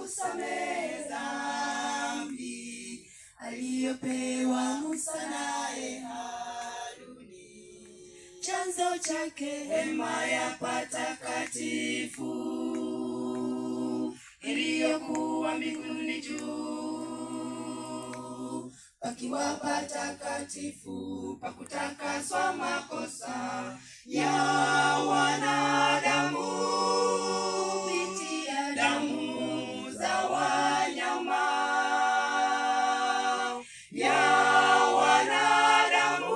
kusamehe dhambi aliyopewa Musa naye Haruni. Chanzo chake hema ya patakatifu iliyokuwa mbinguni juu, pakiwa patakatifu pa kutakaswa makosa ya wanadamu kupitia damu za wanyama ya wanadamu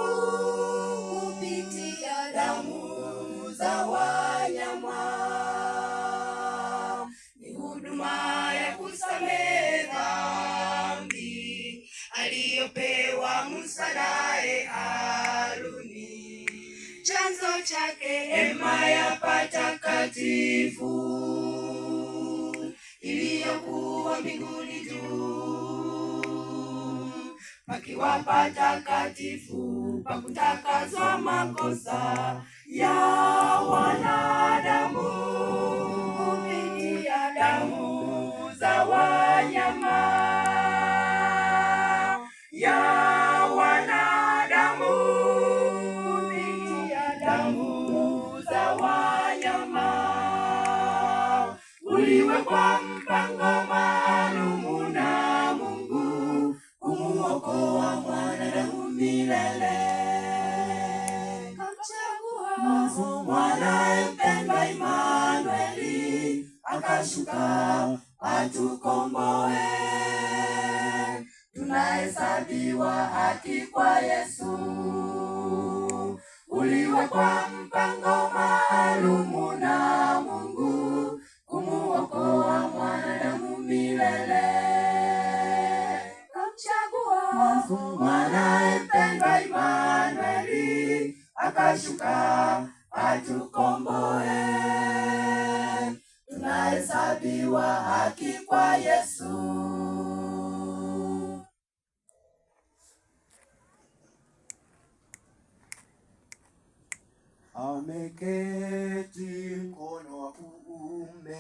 kupitia damu za wanyama. Ni huduma ya kusamehe dhambi aliyopewa Musa naye Haruni. Chanzo chake hema ya patakatifu iliyokuwa mbinguni juu, pakiwa patakatifu pa kutakaswa makosa ya wanadamu kupitia damu za wanyama ya wanadamu kupitia damu za wanyama. Uliwekwa mpango maalumu na Mungu kumuokoa mwanadamu milele. Kamchagua mwanae mpendwa Imanueli, akashuka atukomboe. Tunahesabiwa haki kwa Yesu. Uliwekwa mpango maalumu na Mungu kumuokoa mwanadamu milele. Kamchagua mwanae mpendwa Imanueli, akashuka atukomboe. Tunahesabiwa haki kwa Yesu. Ameketi mkono wa kuume,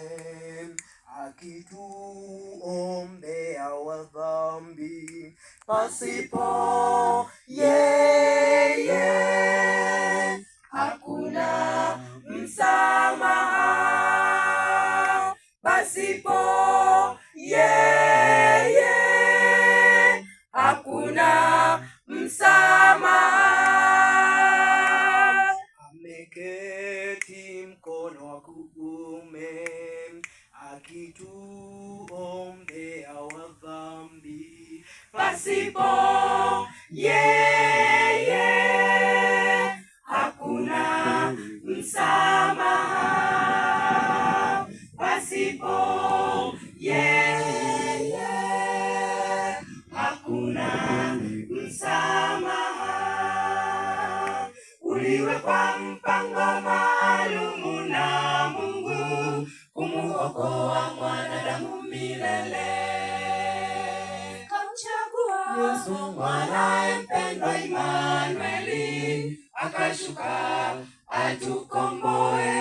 akituombea wadhambi. Pasipo yeye hakuna msamaha. Pasipo yeye hakuna msamaha. Ameketi mkono wa kuume, akituombea wadhambi. Pasipo yeye hakuna msamaha. Pasipo yeye hakuna msamaha. Uliwekwa mpango maalumu na Mungu kumuokoa mwanadamu milele. Kamchagua Yesu mwanae mpendwa Imanueli, akashuka atukomboe.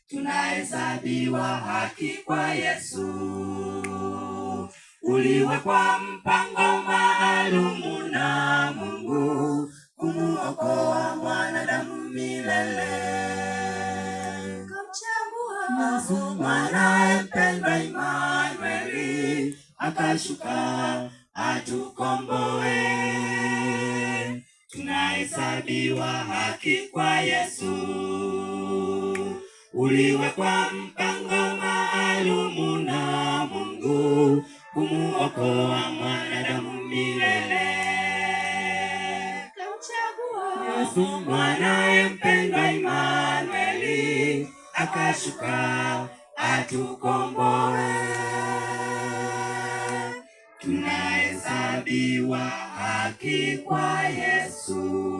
Tunahesabiwa haki kwa Yesu. Uliwekwa mpango maalumu na Mungu kumuokoa mwanadamu milele. Kamchagua Yesu mwanae mpendwa Imanueli, akashuka atukomboe. Tunahesabiwa haki kwa Yesu. Uliwekwa mpango maalumu na Mungu kumuokoa mwanadamu milele. Kamchagua Yesu mwanae mpendwa Imanueli, akashuka atukomboe. Tunahesabiwa haki kwa Yesu.